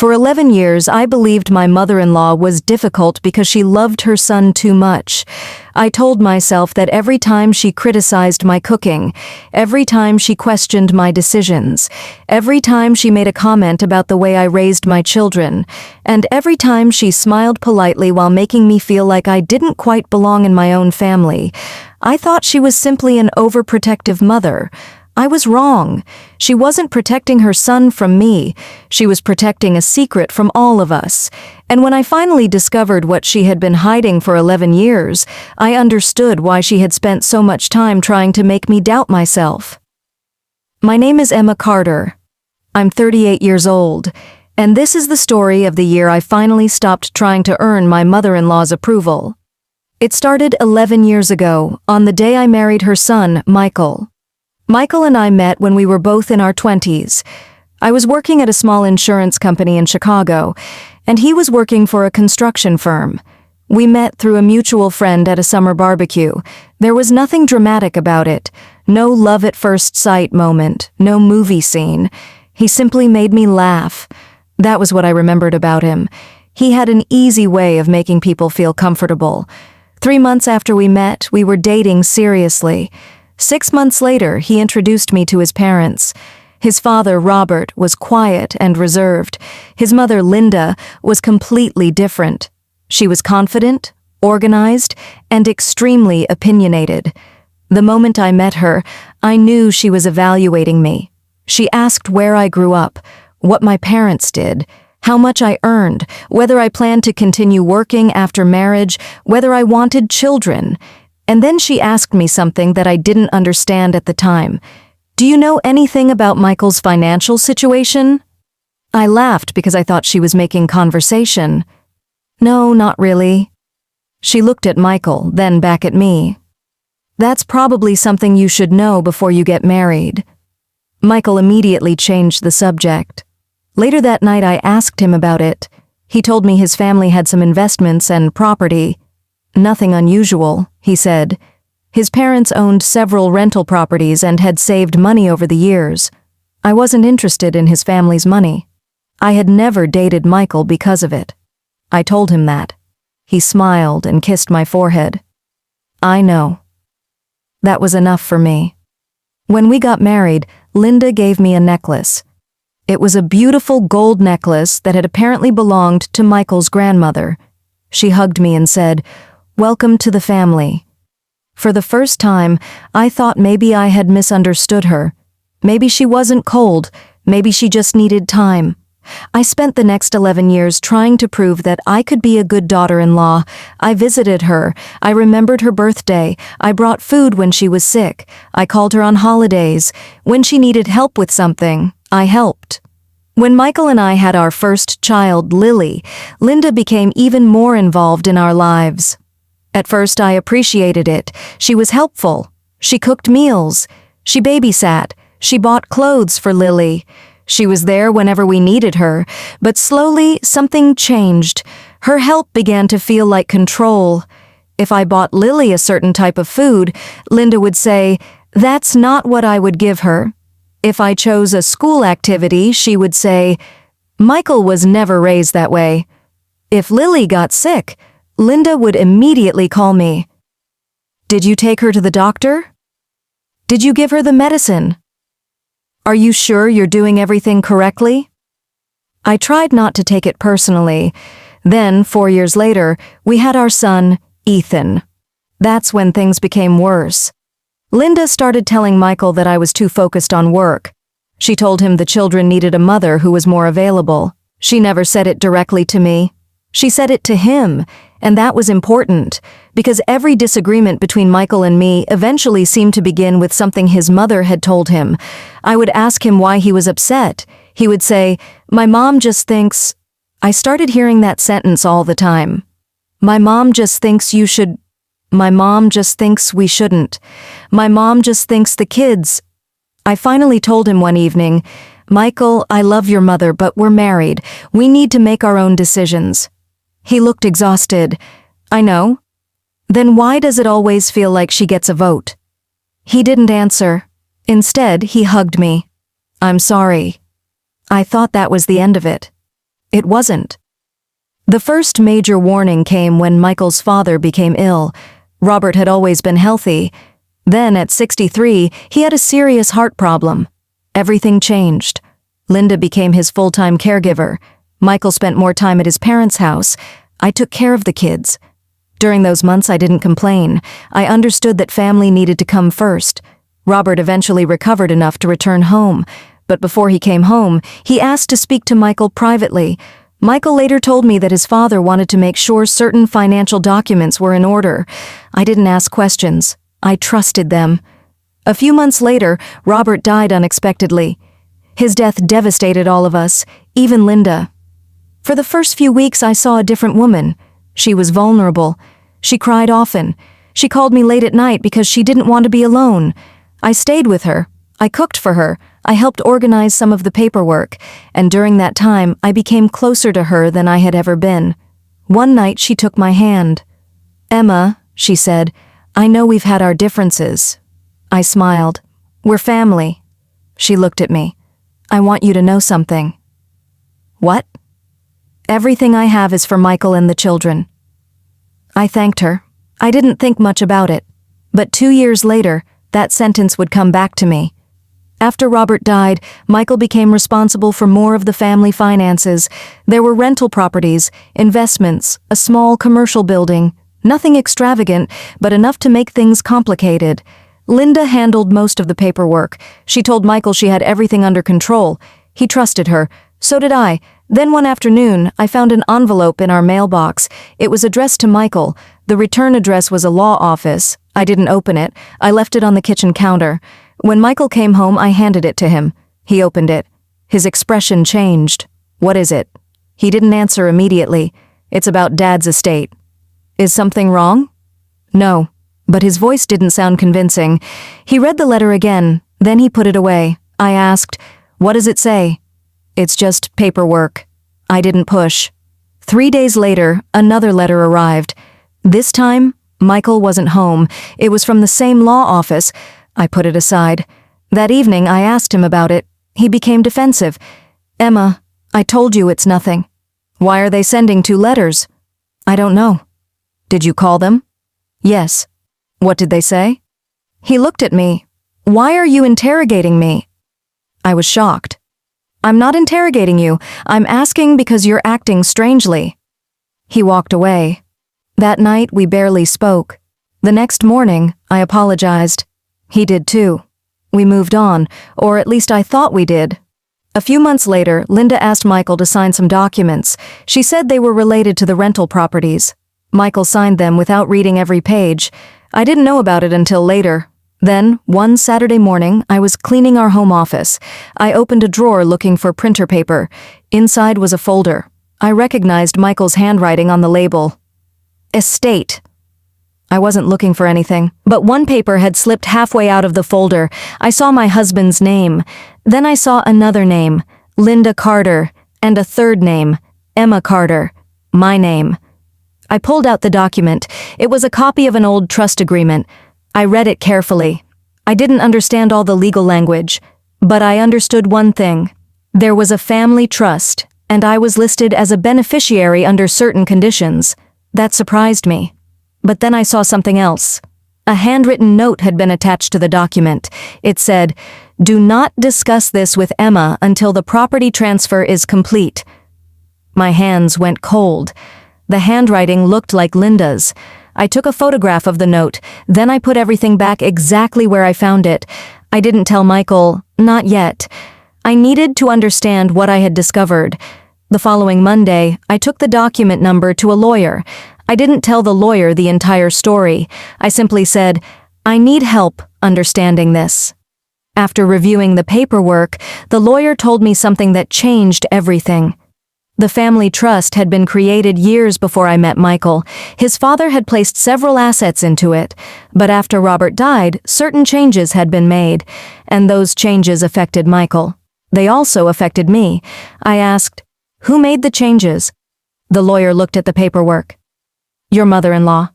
For 11 years, I believed my mother-in-law was difficult because she loved her son too much. I told myself that every time she criticized my cooking, every time she questioned my decisions, every time she made a comment about the way I raised my children, and every time she smiled politely while making me feel like I didn't quite belong in my own family, I thought she was simply an overprotective mother. I was wrong. She wasn't protecting her son from me. She was protecting a secret from all of us. And when I finally discovered what she had been hiding for 11 years, I understood why she had spent so much time trying to make me doubt myself. My name is Emma Carter. I'm 38 years old, and this is the story of the year I finally stopped trying to earn my mother-in-law's approval. It started 11 years ago, on the day I married her son, Michael. Michael and I met when we were both in our 20s. I was working at a small insurance company in Chicago, and he was working for a construction firm. We met through a mutual friend at a summer barbecue. There was nothing dramatic about it. No love at first sight moment, no movie scene. He simply made me laugh. That was what I remembered about him. He had an easy way of making people feel comfortable. 3 months after we met, we were dating seriously. 6 months later, he introduced me to his parents. His father, Robert, was quiet and reserved. His mother, Linda, was completely different. She was confident, organized, and extremely opinionated. The moment I met her, I knew she was evaluating me. She asked where I grew up, what my parents did, how much I earned, whether I planned to continue working after marriage, whether I wanted children. And then she asked me something that I didn't understand at the time. Do you know anything about Michael's financial situation? I laughed because I thought she was making conversation. No, not really. She looked at Michael, then back at me. That's probably something you should know before you get married. Michael immediately changed the subject. Later that night I asked him about it. He told me his family had some investments and property. Nothing unusual, he said. His parents owned several rental properties and had saved money over the years. I wasn't interested in his family's money. I had never dated Michael because of it. I told him that. He smiled and kissed my forehead. I know. That was enough for me. When we got married, Linda gave me a necklace. It was a beautiful gold necklace that had apparently belonged to Michael's grandmother. She hugged me and said, "Welcome to the family." For the first time, I thought maybe I had misunderstood her. Maybe she wasn't cold, maybe she just needed time. I spent the next 11 years trying to prove that I could be a good daughter-in-law. I visited her, I remembered her birthday, I brought food when she was sick, I called her on holidays. When she needed help with something, I helped. When Michael and I had our first child, Lily, Linda became even more involved in our lives. At first I appreciated it. She was helpful. She cooked meals. She babysat. She bought clothes for Lily. She was there whenever we needed her, but slowly something changed. Her help began to feel like control. If I bought Lily a certain type of food, Linda would say, "That's not what I would give her." If I chose a school activity, she would say, "Michael was never raised that way." If Lily got sick, Linda would immediately call me. "Did you take her to the doctor? Did you give her the medicine? Are you sure you're doing everything correctly?" I tried not to take it personally. Then, 4 years later, we had our son, Ethan. That's when things became worse. Linda started telling Michael that I was too focused on work. She told him the children needed a mother who was more available. She never said it directly to me. She said it to him, and that was important, because every disagreement between Michael and me eventually seemed to begin with something his mother had told him. I would ask him why he was upset. He would say, "My mom just thinks..." I started hearing that sentence all the time. "My mom just thinks you should..." "My mom just thinks we shouldn't." "My mom just thinks the kids..." I finally told him one evening, "Michael, I love your mother, but we're married. We need to make our own decisions." He looked exhausted. "I know. Then why does it always feel like she gets a vote?" He didn't answer. Instead, he hugged me. "I'm sorry." I thought that was the end of it. It wasn't. The first major warning came when Michael's father became ill. Robert had always been healthy. Then, at 63, he had a serious heart problem. Everything changed. Linda became his full-time caregiver. Michael spent more time at his parents' house. I took care of the kids. During those months, I didn't complain. I understood that family needed to come first. Robert eventually recovered enough to return home. But before he came home, he asked to speak to Michael privately. Michael later told me that his father wanted to make sure certain financial documents were in order. I didn't ask questions. I trusted them. A few months later, Robert died unexpectedly. His death devastated all of us, even Linda. For the first few weeks, I saw a different woman. She was vulnerable. She cried often. She called me late at night because she didn't want to be alone. I stayed with her. I cooked for her. I helped organize some of the paperwork, and during that time, I became closer to her than I had ever been. One night, she took my hand. "Emma," she said, "I know we've had our differences." I smiled. "We're family." She looked at me. "I want you to know something." "What?" "Everything I have is for Michael and the children." I thanked her. I didn't think much about it. But 2 years later, that sentence would come back to me. After Robert died, Michael became responsible for more of the family finances. There were rental properties, investments, a small commercial building. Nothing extravagant, but enough to make things complicated. Linda handled most of the paperwork. She told Michael she had everything under control. He trusted her. So did I. Then one afternoon, I found an envelope in our mailbox. It was addressed to Michael. The return address was a law office. I didn't open it. I left it on the kitchen counter. When Michael came home, I handed it to him. He opened it. His expression changed. "What is it?" He didn't answer immediately. "It's about Dad's estate." "Is something wrong?" "No." But his voice didn't sound convincing. He read the letter again, then he put it away. I asked, "What does it say?" "It's just paperwork." I didn't push. 3 days later, another letter arrived. This time, Michael wasn't home. It was from the same law office. I put it aside. That evening, I asked him about it. He became defensive. "Emma, I told you it's nothing." "Why are they sending 2 letters?" "I don't know." "Did you call them?" "Yes." "What did they say?" He looked at me. "Why are you interrogating me?" I was shocked. "I'm not interrogating you. I'm asking because you're acting strangely." He walked away. That night, we barely spoke. The next morning, I apologized. He did too. We moved on, or at least I thought we did. A few months later, Linda asked Michael to sign some documents. She said they were related to the rental properties. Michael signed them without reading every page. I didn't know about it until later. Then, one Saturday morning, I was cleaning our home office. I opened a drawer looking for printer paper. Inside was a folder. I recognized Michael's handwriting on the label. Estate. I wasn't looking for anything, but one paper had slipped halfway out of the folder. I saw my husband's name. Then I saw another name, Linda Carter, and a third name, Emma Carter, my name. I pulled out the document. It was a copy of an old trust agreement. I read it carefully. I didn't understand all the legal language, but I understood one thing. There was a family trust, and I was listed as a beneficiary under certain conditions. That surprised me. But then I saw something else. A handwritten note had been attached to the document. It said, "Do not discuss this with Emma until the property transfer is complete." My hands went cold. The handwriting looked like Linda's. I took a photograph of the note, then I put everything back exactly where I found it. I didn't tell Michael, not yet. I needed to understand what I had discovered. The following Monday, I took the document number to a lawyer. I didn't tell the lawyer the entire story. I simply said, "I need help understanding this." After reviewing the paperwork, the lawyer told me something that changed everything. The family trust had been created years before I met Michael. His father had placed several assets into it, but after Robert died, certain changes had been made, and those changes affected Michael. They also affected me. I asked, "Who made the changes?" The lawyer looked at the paperwork. "Your mother-in-law."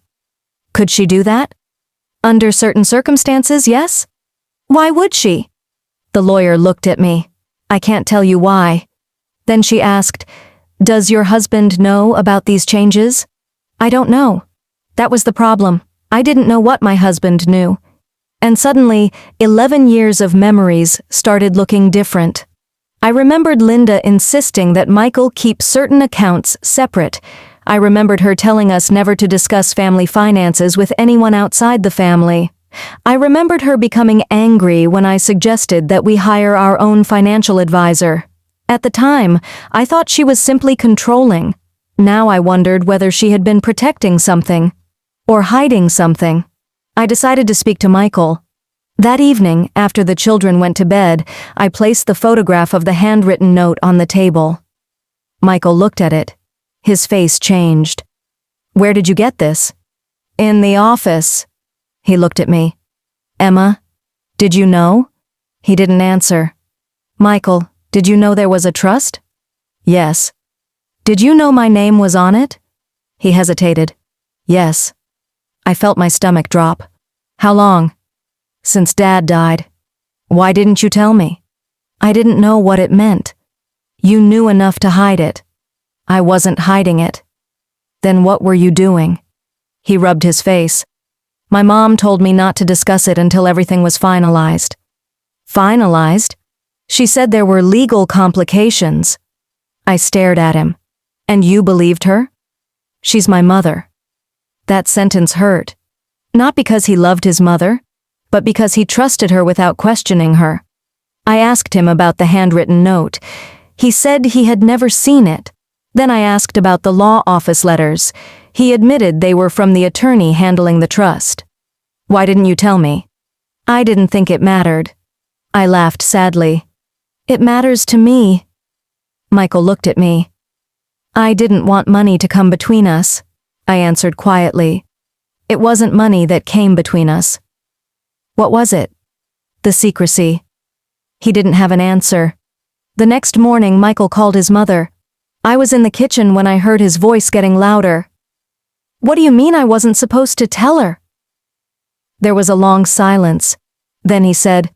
"Could she do that?" "Under certain circumstances, yes." "Why would she?" The lawyer looked at me. "I can't tell you why." Then she asked, Does your husband know about these changes? I don't know. That was the problem. I didn't know what my husband knew. And suddenly, 11 years of memories started looking different. I remembered Linda insisting that Michael keep certain accounts separate. I remembered her telling us never to discuss family finances with anyone outside the family. I remembered her becoming angry when I suggested that we hire our own financial advisor. At the time, I thought she was simply controlling. Now I wondered whether she had been protecting something or hiding something. I decided to speak to Michael. That evening, after the children went to bed, I placed the photograph of the handwritten note on the table. Michael looked at it. His face changed. Where did you get this? In the office. He looked at me. Emma, did you know? He didn't answer. Michael, did you know there was a trust? Yes. Did you know my name was on it? He hesitated. Yes. I felt my stomach drop. How long? Since Dad died. Why didn't you tell me? I didn't know what it meant. You knew enough to hide it. I wasn't hiding it. Then what were you doing? He rubbed his face. My mom told me not to discuss it until everything was finalized. Finalized? She said there were legal complications. I stared at him. And you believed her? She's my mother. That sentence hurt. Not because he loved his mother, but because he trusted her without questioning her. I asked him about the handwritten note. He said he had never seen it. Then I asked about the law office letters. He admitted they were from the attorney handling the trust. Why didn't you tell me? I didn't think it mattered. I laughed sadly. It matters to me. Michael looked at me. I didn't want money to come between us, I answered quietly. It wasn't money that came between us. What was it? The secrecy. He didn't have an answer. The next morning, Michael called his mother. I was in the kitchen when I heard his voice getting louder. What do you mean I wasn't supposed to tell her? There was a long silence. Then he said,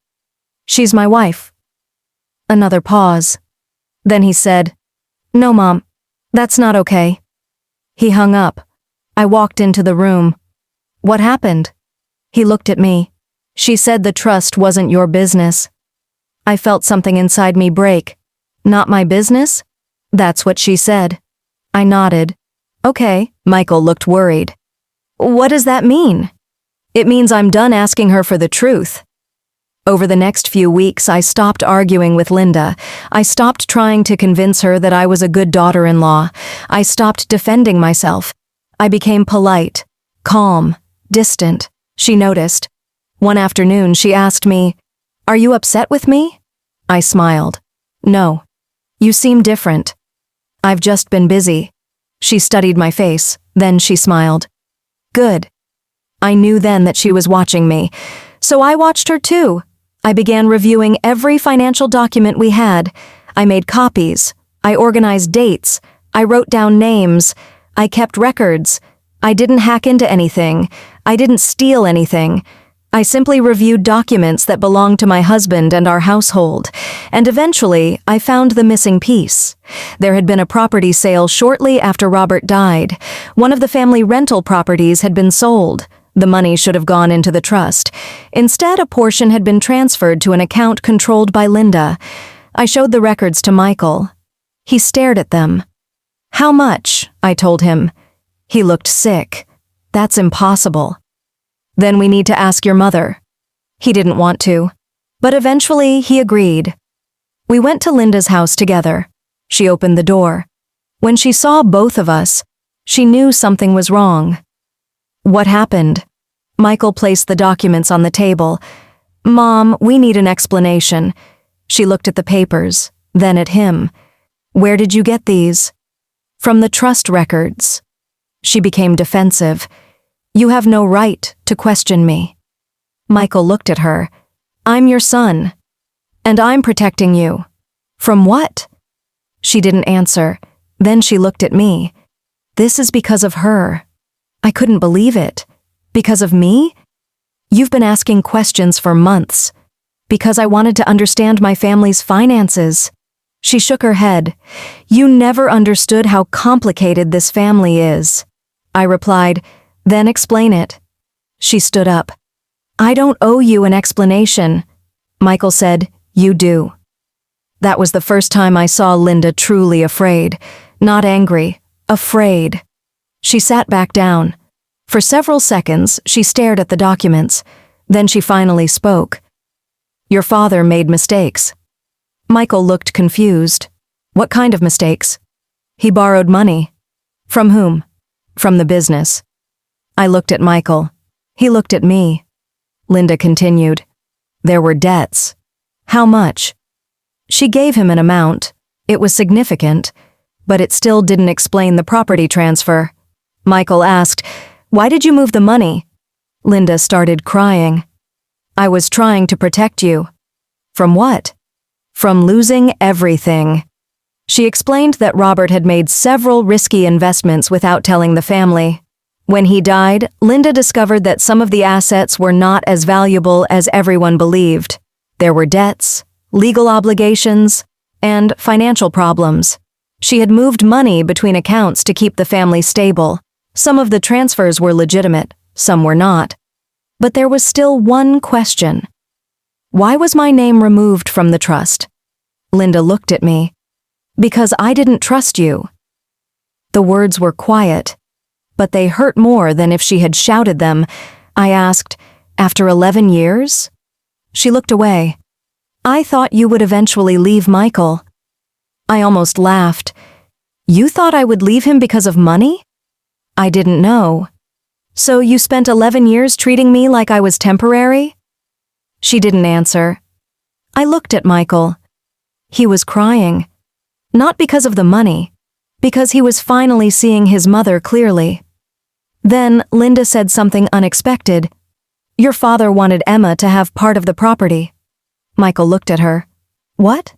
She's my wife. Another pause. Then he said, No, Mom, that's not okay. He hung up. I walked into the room. What happened? He looked at me. She said the trust wasn't your business. I felt something inside me break. Not my business? That's what she said. I nodded. Okay. Michael looked worried. What does that mean? It means I'm done asking her for the truth. Over the next few weeks, I stopped arguing with Linda. I stopped trying to convince her that I was a good daughter-in-law. I stopped defending myself. I became polite, calm, distant. She noticed. One afternoon, she asked me, Are you upset with me? I smiled. No. You seem different. I've just been busy. She studied my face, then she smiled. Good. I knew then that she was watching me, so I watched her too. I began reviewing every financial document we had. I made copies. I organized dates. I wrote down names. I kept records. I didn't hack into anything. I didn't steal anything. I simply reviewed documents that belonged to my husband and our household, and eventually I found the missing piece. There had been a property sale shortly after Robert died. One of the family rental properties had been sold. The money should have gone into the trust. Instead, a portion had been transferred to an account controlled by Linda. I showed the records to Michael. He stared at them. How much? I told him. He looked sick. That's impossible. Then we need to ask your mother. He didn't want to, but eventually he agreed. We went to Linda's house together. She opened the door. When she saw both of us, she knew something was wrong. What happened? Michael placed the documents on the table. Mom, we need an explanation. She looked at the papers, then at him. Where did you get these? From the trust records. She became defensive. You have no right to question me. Michael looked at her. I'm your son. And I'm protecting you. From what? She didn't answer. Then she looked at me. This is because of her. I couldn't believe it. Because of me? You've been asking questions for months. Because I wanted to understand my family's finances. She shook her head. You never understood how complicated this family is. I replied, then explain it. She stood up. I don't owe you an explanation. Michael said, you do. That was the first time I saw Linda truly afraid. Not angry, afraid. She sat back down. For several seconds, she stared at the documents. Then she finally spoke. Your father made mistakes. Michael looked confused. What kind of mistakes? He borrowed money. From whom? From the business. I looked at Michael. He looked at me. Linda continued. There were debts. How much? She gave him an amount. It was significant, but it still didn't explain the property transfer. Michael asked, why did you move the money? Linda started crying. I was trying to protect you. From what? From losing everything. She explained that Robert had made several risky investments without telling the family. When he died, Linda discovered that some of the assets were not as valuable as everyone believed. There were debts, legal obligations, and financial problems. She had moved money between accounts to keep the family stable. Some of the transfers were legitimate, some were not. But there was still one question. Why was my name removed from the trust? Linda looked at me. Because I didn't trust you. The words were quiet, but they hurt more than if she had shouted them. I asked, after 11 years? She looked away. I thought you would eventually leave Michael. I almost laughed. You thought I would leave him because of money? I didn't know. So you spent 11 years treating me like I was temporary? She didn't answer. I looked at Michael. He was crying. Not because of the money, because he was finally seeing his mother clearly. Then Linda said something unexpected. Your father wanted Emma to have part of the property. Michael looked at her. What?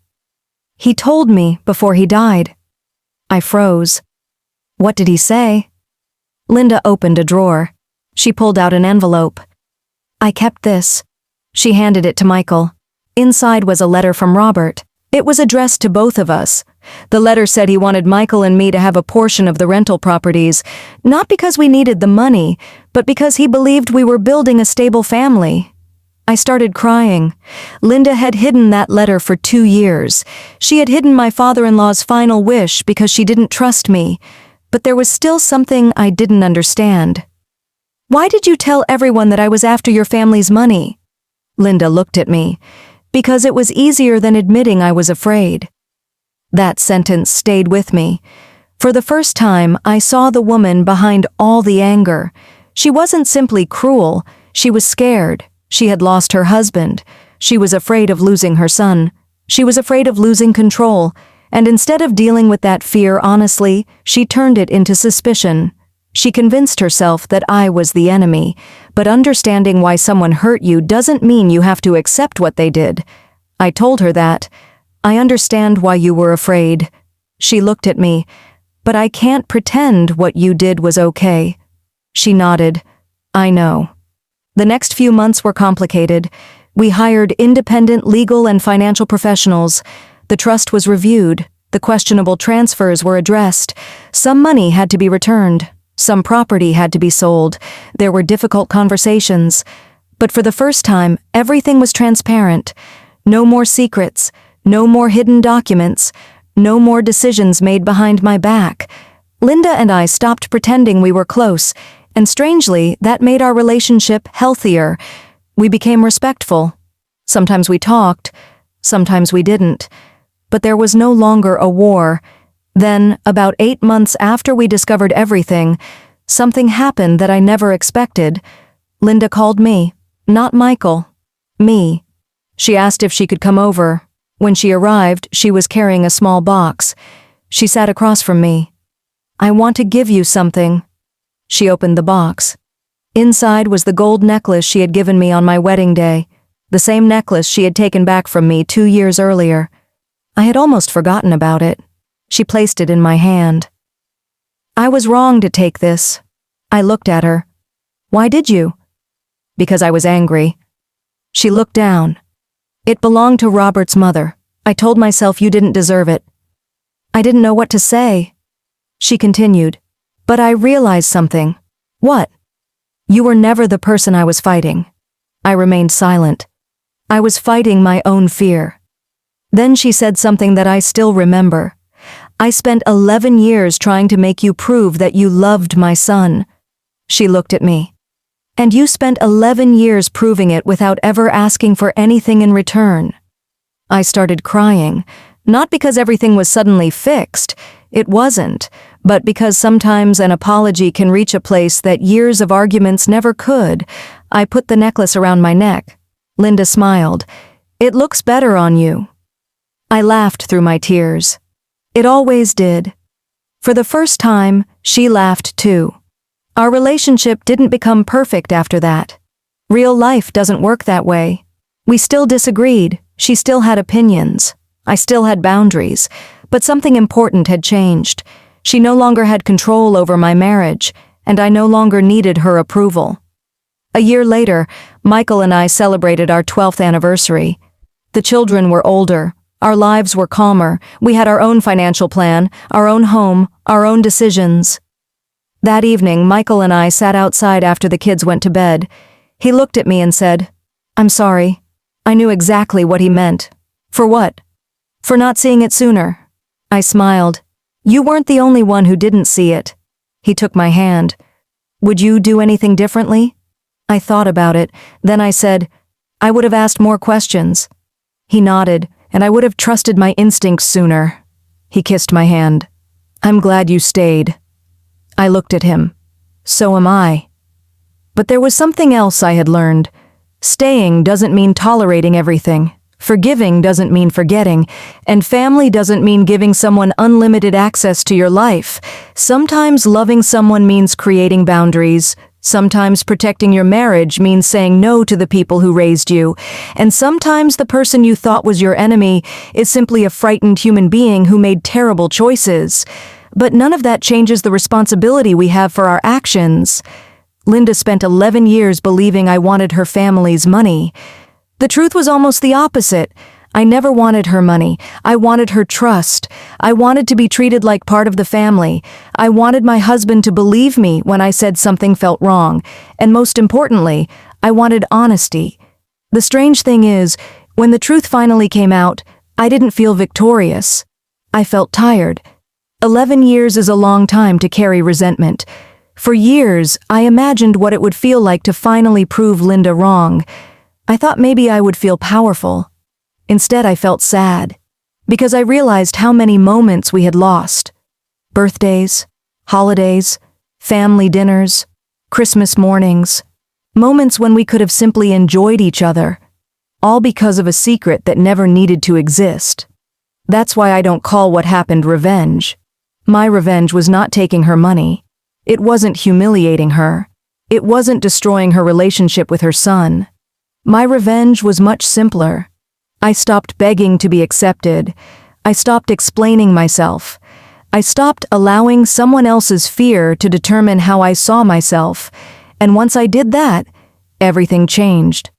He told me before he died. I froze. What did he say? Linda opened a drawer. She pulled out an envelope. I kept this. She handed it to Michael. Inside was a letter from Robert. It was addressed to both of us. The letter said he wanted Michael and me to have a portion of the rental properties, not because we needed the money, but because he believed we were building a stable family. I started crying. Linda had hidden that letter for 2 years. She had hidden my father-in-law's final wish because she didn't trust me, but there was still something I didn't understand. Why did you tell everyone that I was after your family's money? Linda looked at me. Because it was easier than admitting I was afraid. That sentence stayed with me. For the first time, I saw the woman behind all the anger. She wasn't simply cruel, she was scared. She had lost her husband. She was afraid of losing her son. She was afraid of losing control, and instead of dealing with that fear honestly, she turned it into suspicion. She convinced herself that I was the enemy, but understanding why someone hurt you doesn't mean you have to accept what they did. I told her that. I understand why you were afraid. She looked at me. But I can't pretend what you did was okay. She nodded. I know. The next few months were complicated. We hired independent legal and financial professionals. The trust was reviewed. The questionable transfers were addressed. Some money had to be returned. Some property had to be sold. There were difficult conversations. But for the first time, everything was transparent. No more secrets. No more hidden documents. No more decisions made behind my back. Linda and I stopped pretending we were close, and strangely, that made our relationship healthier. We became respectful. Sometimes we talked. Sometimes we didn't. But there was no longer a war. Then, about 8 months after we discovered everything, something happened that I never expected. Linda called me, not Michael, me. She asked if she could come over. When she arrived, she was carrying a small box. She sat across from me. I want to give you something. She opened the box. Inside was the gold necklace she had given me on my wedding day, the same necklace she had taken back from me 2 years earlier. I had almost forgotten about it. She placed it in my hand. I was wrong to take this. I looked at her. Why did you? Because I was angry. She looked down. It belonged to Robert's mother. I told myself you didn't deserve it. I didn't know what to say. She continued. But I realized something. What? You were never the person I was fighting. I remained silent. I was fighting my own fear. Then she said something that I still remember. I spent 11 years trying to make you prove that you loved my son. She looked at me. And you spent 11 years proving it without ever asking for anything in return. I started crying, not because everything was suddenly fixed. It wasn't, but because sometimes an apology can reach a place that years of arguments never could. I put the necklace around my neck. Linda smiled. It looks better on you. I laughed through my tears. It always did. For the first time, she laughed too. Our relationship didn't become perfect after that. Real life doesn't work that way. We still disagreed. She still had opinions. I still had boundaries. But something important had changed. She no longer had control over my marriage, and I no longer needed her approval. A year later, Michael and I celebrated our 12th anniversary. The children were older. Our lives were calmer. We had our own financial plan, our own home, our own decisions. That evening, Michael and I sat outside after the kids went to bed. He looked at me and said, "I'm sorry." I knew exactly what he meant. For what? For not seeing it sooner. I smiled. You weren't the only one who didn't see it. He took my hand. Would you do anything differently? I thought about it. Then I said, I would have asked more questions. He nodded, and I would have trusted my instincts sooner. He kissed my hand. I'm glad you stayed. I looked at him. So am I. But there was something else I had learned. Staying doesn't mean tolerating everything. Forgiving doesn't mean forgetting, and family doesn't mean giving someone unlimited access to your life. Sometimes loving someone means creating boundaries. Sometimes protecting your marriage means saying no to the people who raised you. And sometimes the person you thought was your enemy is simply a frightened human being who made terrible choices. But none of that changes the responsibility we have for our actions. Linda spent 11 years believing I wanted her family's money. The truth was almost the opposite. I never wanted her money. I wanted her trust. I wanted to be treated like part of the family. I wanted my husband to believe me when I said something felt wrong. And most importantly, I wanted honesty. The strange thing is, when the truth finally came out, I didn't feel victorious. I felt tired. 11 years is a long time to carry resentment. For years, I imagined what it would feel like to finally prove Linda wrong. I thought maybe I would feel powerful. Instead, I felt sad, because I realized how many moments we had lost. Birthdays, holidays, family dinners, Christmas mornings, moments when we could have simply enjoyed each other, all because of a secret that never needed to exist. That's why I don't call what happened revenge. My revenge was not taking her money. It wasn't humiliating her. It wasn't destroying her relationship with her son. My revenge was much simpler. I stopped begging to be accepted. I stopped explaining myself. I stopped allowing someone else's fear to determine how I saw myself. And once I did that, everything changed.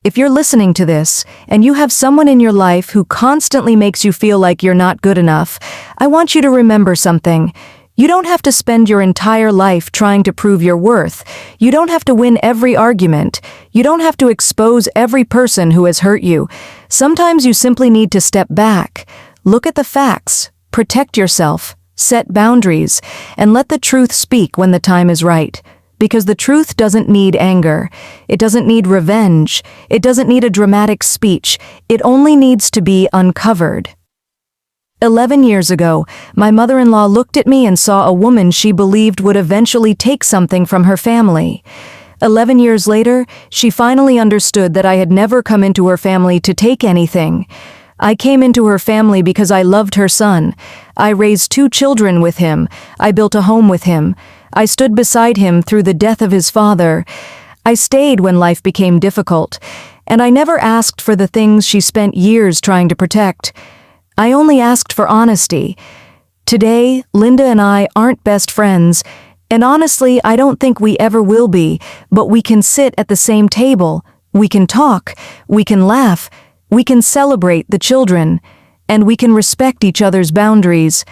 If you're listening to this, and you have someone in your life who constantly makes you feel like you're not good enough, I want you to remember something. You don't have to spend your entire life trying to prove your worth. You don't have to win every argument. You don't have to expose every person who has hurt you. Sometimes you simply need to step back, look at the facts, protect yourself, set boundaries, and let the truth speak when the time is right. Because the truth doesn't need anger. It doesn't need revenge. It doesn't need a dramatic speech. It only needs to be uncovered. 11 years ago, my mother-in-law looked at me and saw a woman she believed would eventually take something from her family. 11 years later, she finally understood that I had never come into her family to take anything. I came into her family because I loved her son. I raised 2 children with him. I built a home with him. I stood beside him through the death of his father. I stayed when life became difficult, and I never asked for the things she spent years trying to protect. I only asked for honesty. Today, Linda and I aren't best friends, and honestly, I don't think we ever will be, but we can sit at the same table, we can talk, we can laugh, we can celebrate the children. and we can respect each other's boundaries.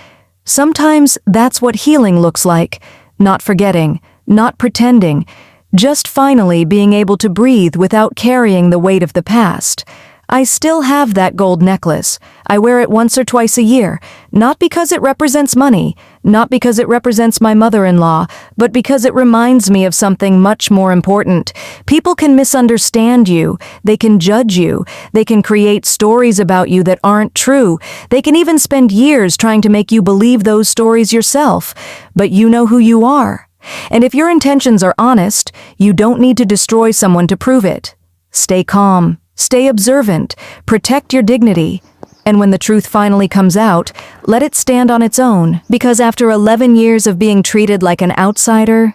Sometimes that's what healing looks like. Not forgetting, not pretending, just finally being able to breathe without carrying the weight of the past. I still have that gold necklace. I wear it once or twice a year, not because it represents money, not because it represents my mother-in-law, but because it reminds me of something much more important. People can misunderstand you, they can judge you, they can create stories about you that aren't true, they can even spend years trying to make you believe those stories yourself, but you know who you are. And if your intentions are honest, you don't need to destroy someone to prove it. Stay calm. Stay observant, protect your dignity, and when the truth finally comes out, let it stand on its own, because after 11 years of being treated like an outsider,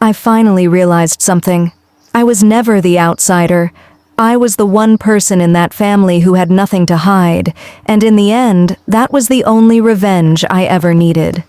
I finally realized something. I was never the outsider. I was the one person in that family who had nothing to hide, and in the end, that was the only revenge I ever needed.